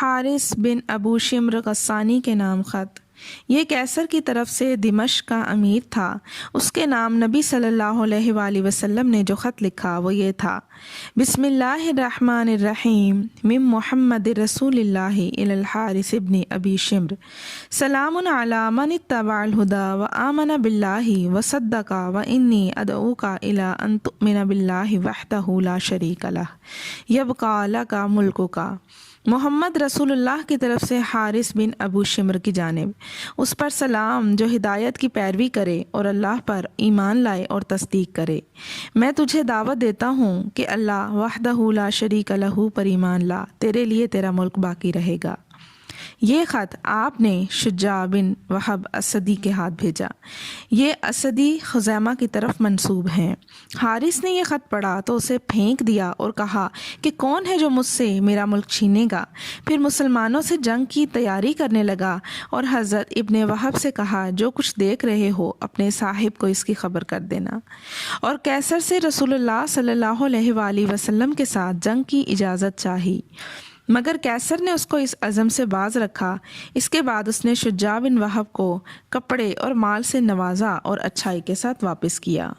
حارث بن ابو شمر غسانی کے نام خط۔ یہ کیسر کی طرف سے دمشق کا امیر تھا۔ اس کے نام نبی صلی اللہ علیہ وآلہ وسلم نے جو خط لکھا وہ یہ تھا: بسم اللہ الرحمن الرحیم من محمد رسول اللہ الی الحارث ابن ابی شمر، سلام علی من اتبع الہدی وآمن باللہ وصدق وانی ادعوک الی ان تؤمن باللہ وحدہ لا شریک لہ یبقی لک ملکک۔ محمد رسول اللہ کی طرف سے حارث بن ابو شمر کی جانب، اس پر سلام جو ہدایت کی پیروی کرے اور اللہ پر ایمان لائے اور تصدیق کرے۔ میں تجھے دعوت دیتا ہوں کہ اللہ وحدہ لا شریک لہ پر ایمان لا، تیرے لیے تیرا ملک باقی رہے گا۔ یہ خط آپ نے شجاع بن وہب اسدی کے ہاتھ بھیجا۔ یہ اسدی خزیمہ کی طرف منسوب ہیں۔ حارث نے یہ خط پڑھا تو اسے پھینک دیا اور کہا کہ کون ہے جو مجھ سے میرا ملک چھینے گا؟ پھر مسلمانوں سے جنگ کی تیاری کرنے لگا اور حضرت ابن وہب سے کہا جو کچھ دیکھ رہے ہو اپنے صاحب کو اس کی خبر کر دینا، اور کیسر سے رسول اللہ صلی اللہ علیہ وآلہ وسلم کے ساتھ جنگ کی اجازت چاہی، مگر کیسر نے اس کو اس عزم سے باز رکھا۔ اس کے بعد اس نے شجاع بن وہب کو کپڑے اور مال سے نوازا اور اچھائی کے ساتھ واپس کیا۔